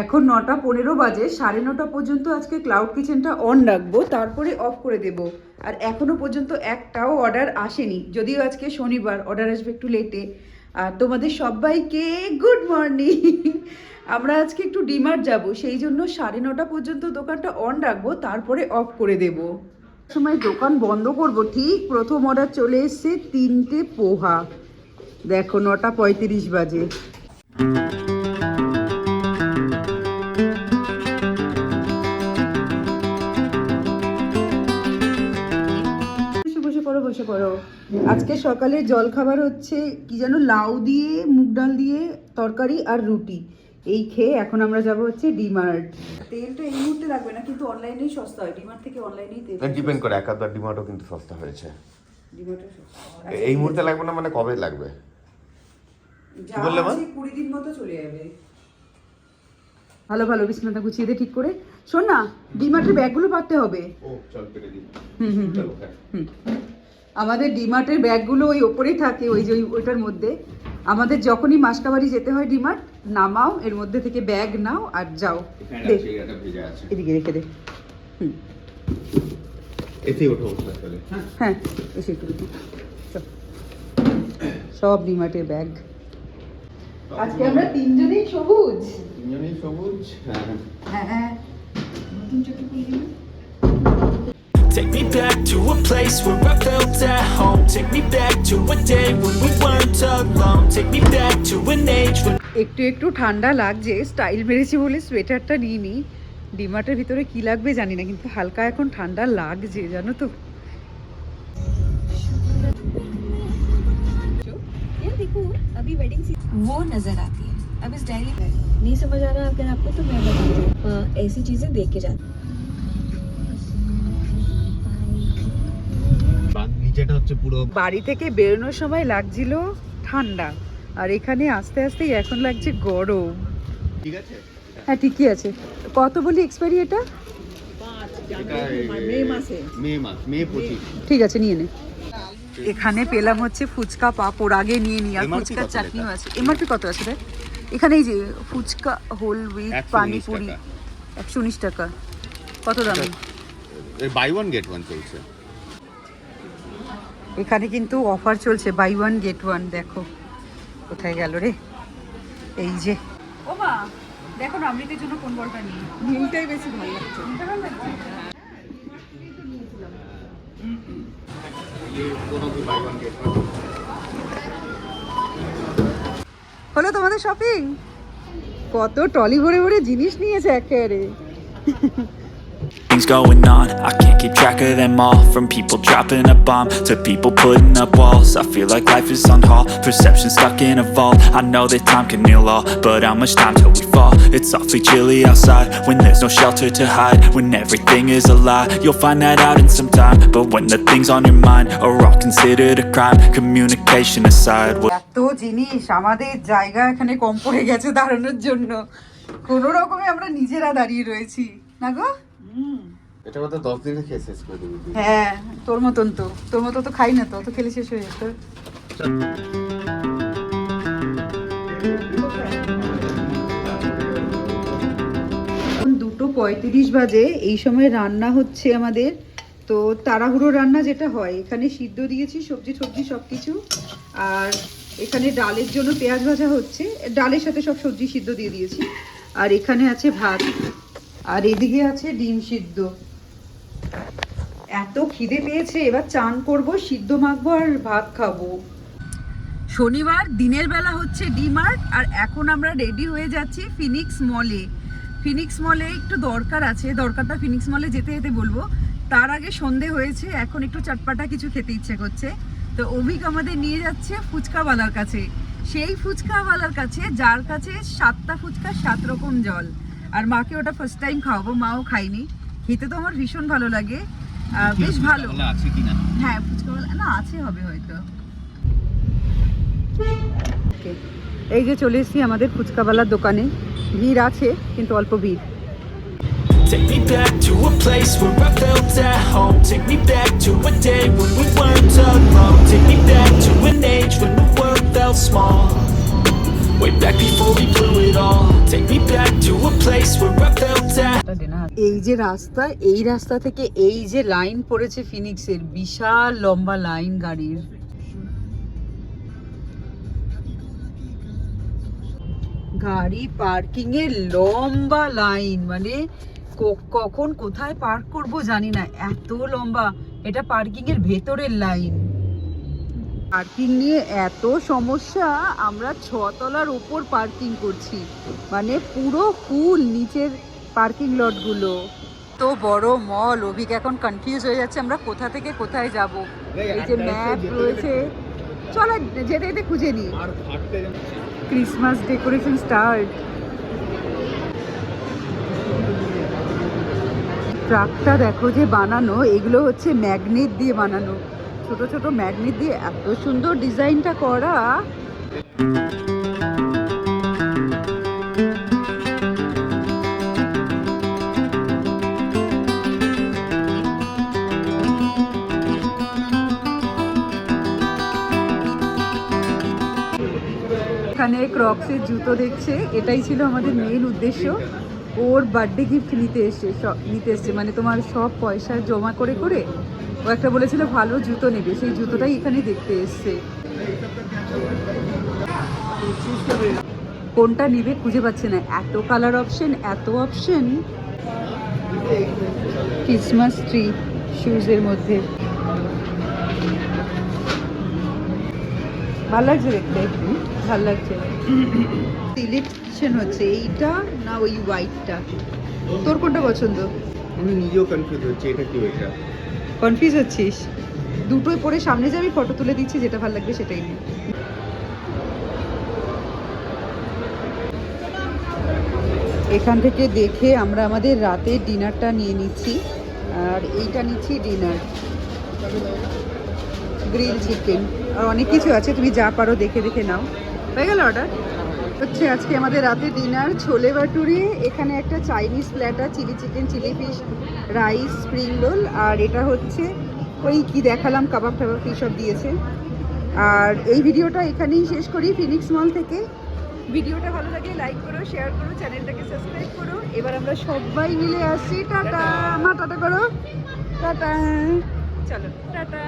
এখন 9:15 বাজে, 9:30 পর্যন্ত আজকে ক্লাউড কিচেনটা অন রাখবো, তারপরে অফ করে দেব। আর এখনো পর্যন্ত একটাও অর্ডার আসেনি, যদিও আজকে শনিবার, অর্ডার আসবে একটু লেটে। আর তোমাদের সবাইকে গুড মর্নিং। আমরা আজকে একটু ডিমার্ট যাব, সেই জন্য 9:30 পর্যন্ত দোকানটা অন রাখবো, তারপরে অফ করে দেব। সময় দোকান বন্ধ করব, ঠিক প্রথম অর্ডার চলে এসছে 3টে পোহা। দেখো 9:35 বাজে। বসে পড়ো। আজকে সকালে জলখাবার হচ্ছে কি যেন, লাউ দিয়ে মুগ ডাল দিয়ে তরকারি আর রুটি। এই খেয়ে এখন আমরা যাব হচ্ছে ডিমার্ট। তেলটা এই মুহূর্তে লাগবে না, কিন্তু অনলাইনেই সস্তা হয়, ডিমার্ট থেকে অনলাইনেই তেল ডিপেন্ড করে, একাধার ডিমার্টও কিন্তু সস্তা হয়েছে। ডিমার্টও সস্তা এই মুহূর্তে লাগবে না, মানে কবে লাগবে? কি বললে মা? 20 দিন মতো চলে যাবে। ভালো ভালো বিছানাটা গুছিয়ে দে ঠিক করে। শোন না, ডিমার্টের ব্যাগগুলো পাততে হবে। ও চল কেটে দিই। আমাদের ডিমার্টের ব্যাগগুলো ওই ওপরেই থাকে, ওই যে ওইটার মধ্যে। আমাদের যখনই মাসকাবাড়ি যেতে হয় ডিমার্ট, নামাও, এর মধ্যে থেকে ব্যাগ নাও আর যাও। এদিকে রেখে দে। হ্যাঁ এসে সব ডিমার্টের ব্যাগ। আজকে আমরা তিনজনেই সবুজ। হ্যাঁ নতুন চোখে খুলবি। Take me back to a place where I felt at home. Take me back to a day when we weren't alone. Take me back to an age when একটু ঠান্ডা লাগছে, স্টাইল মেরেছি বলে সোয়েটারটা নিয়ে নিই। ডিমার্টের ভিতরে কি লাগবে জানি না, কিন্তু হালকা এখন ঠান্ডা লাগছে, জানো তো। देखो अभी वेडिंग वो नजर आती है। अब इस डायरी में नहीं समझ आ रहा अगर आपको, तो मैं बताती हूँ, ऐसी चीजें देख के जाती। বাড়ি থেকে বেরোনোর সময় লাগছিল ঠান্ডা, আর এখানে আস্তে আস্তে এখন লাগছে গরম। ঠিক আছে, হ্যাঁ ঠিকই আছে। কত বলি এক্সপায়ারি এটা? মে 25। ঠিক আছে নিয়ে নে। এখানে পেলাম হচ্ছে ফুচকা পাপড়, আগে নিয়ে নি। আর ফুচকার চাটনিও আছে। এমআরপি কত আছে রে? এখানে এই যে ফুচকা হোল উইথ পানিপুরি 119 টাকা। কত দামে? বাই ওয়ান গেট ওয়ান চলছে এখানে, কিন্তু অফার চলছে, বাই ওয়ান গেট ওয়ান। দেখো কোথায় গেল রে, এই যে। ও মা দেখো না, অমৃতের জন্য কোন বলটা নিই? নীলটাই বেশি ভালো লাগছে। হলো তোমাদের শপিং? কত ট্রলি ভরে ভরে জিনিস নিয়েছে একেবারে। things going on, I can't keep track of them all. From people dropping a bomb to people putting up walls. I feel like life is on hold, perception stuck in a vault. I know that time can heal all, but how much time till we fall? It's awfully chilly outside when there's no shelter to hide. When everything is a lie, you'll find that out in some time. But when the things on your mind are all considered a crime, communication aside, এত জিনিস, আমাদের জায়গা এখানে কম পড়ে গেছে দাঁড়ানোর জন্য। কোনো রকমে আমরা নিজেরা দাঁড়িয়ে রয়েছি না গো। এটা কত 10 দিনে খেয়ে শেষ করে দিবি? হ্যাঁ তোর মতন তো খাই না, তো খেলে শেষ হয়ে যেত। 2:35 বাজে। এই সময় রান্না হচ্ছে আমাদের। তো তাড়াহুড়ো রান্না যেটা হয়, এখানে সিদ্ধ দিয়েছি সবজি সব কিছু। আর এখানে ডালের জন্য পেঁয়াজ ভাজা হচ্ছে, ডালের সাথে সব সবজি সিদ্ধ দিয়ে দিয়েছি। আর এখানে আছে ভাত, আর এদিকে আছে ডিম সিদ্ধ। এত খিদে পেয়েছে, এবার চান করব, সিদ্ধ মাখবো আর ভাত খাবো। শনিবার দিনের বেলা হচ্ছে ডিমার্ট, আর এখন আমরা রেডি হয়ে যাচ্ছি ফিনিক্স মলে। ফিনিক্স মলে একটু দরকার আছে, দরকারটা ফিনিক্স মলে যেতে যেতে বলবো। তার আগে সন্ধে হয়েছে, এখন একটু চটপাটা কিছু খেতে ইচ্ছে করছে। তো অভিক আমাদের নিয়ে যাচ্ছে ফুচকাওয়ালার কাছে, সেই ফুচকাওয়ালার কাছে যার কাছে 7টা ফুচকা 7 রকম জল। আর মাকে ওটা ফার্স্ট টাইম খাওয়াবো, মাও খাইনি। খেতে তো আমার ভীষণ ভালো লাগে, বেশ ভালো। হ্যাঁ ফুচকাওয়ালা না আছে, হবে হয়তো। এই যে চলে এসেছি আমাদের ফুচকাওয়ালার দোকানে। ভিড় আছে কিন্তু অল্প ভিড়। take me back to a place where I felt at home. Take me back to a day when we weren't alone. Take me back to an age when the world felt small. way back before we blew it all. Take me back to a place where I felt at. এই যে রাস্তা, এই রাস্তা থেকে এই যে line পড়েছে ফিনিক্সের, বিশাল লম্বা লাইন গাড়ির। গাড়ি পার্কিং এর লম্বা লাইন, মানে কখন কোথায় পার্ক করব জানি না, এত লম্বা। এটা পার্কিং এর ভেতরের লাইন। পার্কিং নিয়ে এত সমস্যা, আমরা 6 তলার উপর পার্কিং করছি, মানে পুরো ফুল নিচের পার্কিং লটগুলো। তো বড় মল, অভিক এখন কনফিউজ হয়ে যাচ্ছে আমরা কোথা থেকে কোথায় যাব। এই যে ম্যাপ রয়েছে, চলো যেতে যেতে খুঁজে নিই। Christmas decoration start. ট্রাকটা দেখো যে বানানো, এগুলো হচ্ছে ম্যাগনেট দিয়ে বানানো, ছোট ছোট ম্যাগনেট দিয়ে এত সুন্দর ডিজাইনটা করা। এখানে ক্রক্সের জুতো দেখছে, এটাই ছিল আমাদের মেইন উদ্দেশ্য। ওর বার্থডে গিফট নিতে এসছে, মানে তোমার সব পয়সা জমা করে করে ও একটা বলেছিল ভালো জুতো নেবে, সেই জুতোটাই এখানে দেখতে এসছে। কোনটা নিবে খুঁজে পাচ্ছে না, এত কালার অপশন, এত অপশন। ক্রিসমাস ট্রি শুজের মধ্যে ভালো লাগছে দেখতে, ভালো লাগছে। সিলেকশন হচ্ছে এইটা না ওই হোয়াইটটা, তোর কোনটা পছন্দ? আমি নিজেও কনফিউজ হচ্ছি, এটা কি ওইটা। কনফিউজ হচ্ছিস? দুটোই পরে সামনে যে আমি ফটো তুলে দিচ্ছি, যেটা ভালো লাগবে সেটাই নে। এখান থেকে দেখে আমরা আমাদের রাতের ডিনারটা নিয়ে নিচ্ছি, আর এইটা নিচ্ছি ডিনার, গ্রিল চিকেন, আর অনেক কিছু আছে, তুমি যা পারো দেখে দেখে নাও। হয়ে গেল অর্ডার। হচ্ছে আজকে আমাদের রাতে ডিনার ছোলে ভাটুরে, এখানে একটা Chinese platter, chilli chicken, chilli fish, rice, spring roll, আর এটা হচ্ছে ওই কি দেখালাম কাবাব টাবাব সব দিয়েছে। আর এই ভিডিওটা এখানেই শেষ করি ফিনিক্স মল থেকে। ভিডিওটা ভালো লাগলে লাইক করো, শেয়ার করো, চ্যানেলটাকে সাবস্ক্রাইব করো। এবার আমরা সবাই মিলে আসছি, টাটা। মা টাটা করো, টাটা। চলো টাটা।